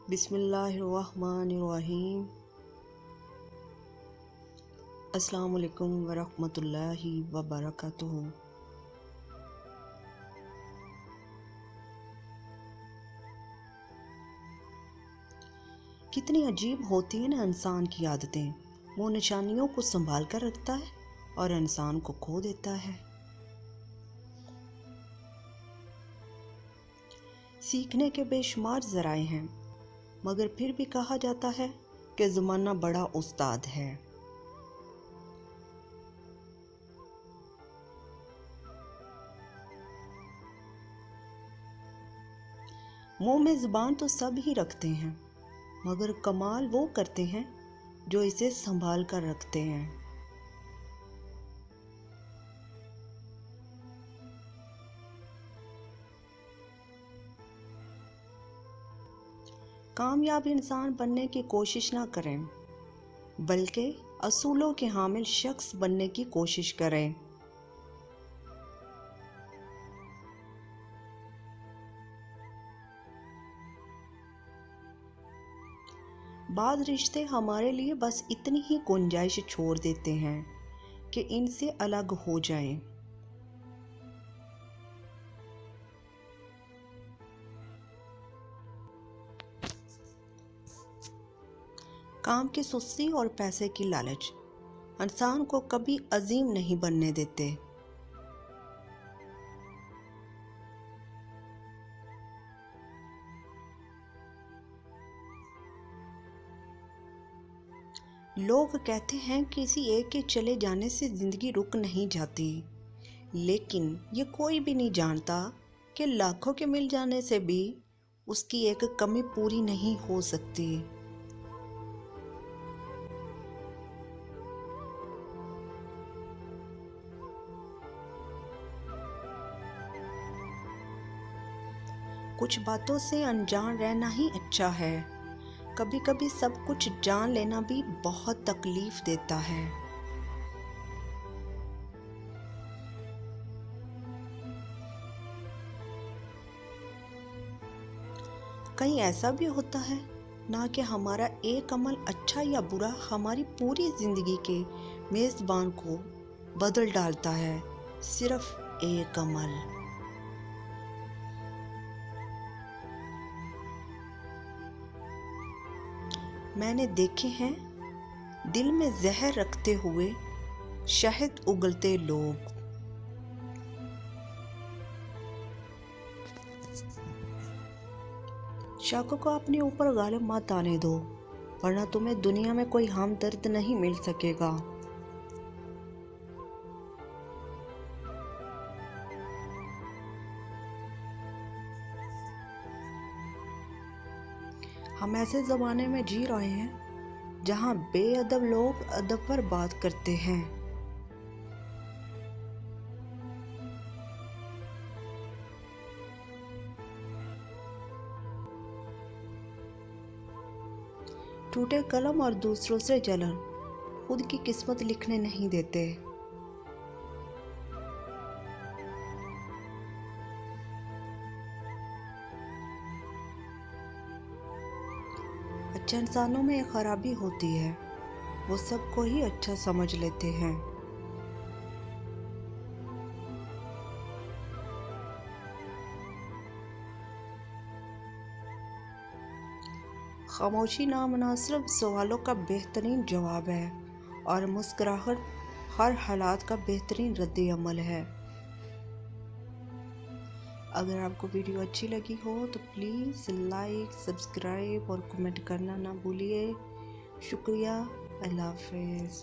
बिस्मिल्लाहिर्रहमानिर्रहीम। अस्सलाम वालेकुम वरहमतुल्लाहि वबरकातुहू। कितनी अजीब होती है ना इंसान की आदतें। वो निशानियों को संभाल कर रखता है और इंसान को खो देता है। सीखने के बेशुमार ज़राए हैं, मगर फिर भी कहा जाता है कि ज़माना बड़ा उस्ताद है। मुंह में ज़ुबान तो सब ही रखते हैं, मगर कमाल वो करते हैं जो इसे संभाल कर रखते हैं। कामयाब इंसान बनने की कोशिश ना करें, बल्कि असूलों के हामिल शख्स बनने की कोशिश करें। बाद रिश्ते हमारे लिए बस इतनी ही गुंजाइश छोड़ देते हैं कि इनसे अलग हो जाएं। काम की सुस्ती और पैसे की लालच इंसान को कभी अजीम नहीं बनने देते। लोग कहते हैं किसी एक के चले जाने से जिंदगी रुक नहीं जाती, लेकिन ये कोई भी नहीं जानता कि लाखों के मिल जाने से भी उसकी एक कमी पूरी नहीं हो सकती। कुछ बातों से अनजान रहना ही अच्छा है। कभी कभी सब कुछ जान लेना भी बहुत तकलीफ देता है। कहीं ऐसा भी होता है ना कि हमारा एक अमल अच्छा या बुरा हमारी पूरी जिंदगी के मेज़बान को बदल डालता है। सिर्फ एक अमल। मैंने देखे हैं दिल में जहर रखते हुए शहद उगलते लोग। शक को अपने ऊपर गालिब मत आने दो, वरना तुम्हें दुनिया में कोई हमदर्द नहीं मिल सकेगा। हम ऐसे ज़माने में जी रहे हैं जहाँ बेअदब लोग अदब पर बात करते हैं। टूटे कलम और दूसरों से जलन खुद की किस्मत लिखने नहीं देते। अच्छे इंसानों में एक खराबी होती है, वो सबको ही अच्छा समझ लेते हैं। खामोशी नामुनासिब सवालों का बेहतरीन जवाब है और मुस्कुराहट हर हालात का बेहतरीन रद्द अमल है। अगर आपको वीडियो अच्छी लगी हो तो प्लीज़ लाइक, सब्सक्राइब और कमेंट करना ना भूलिए। शुक्रिया। अल्लाह हाफ़िज़।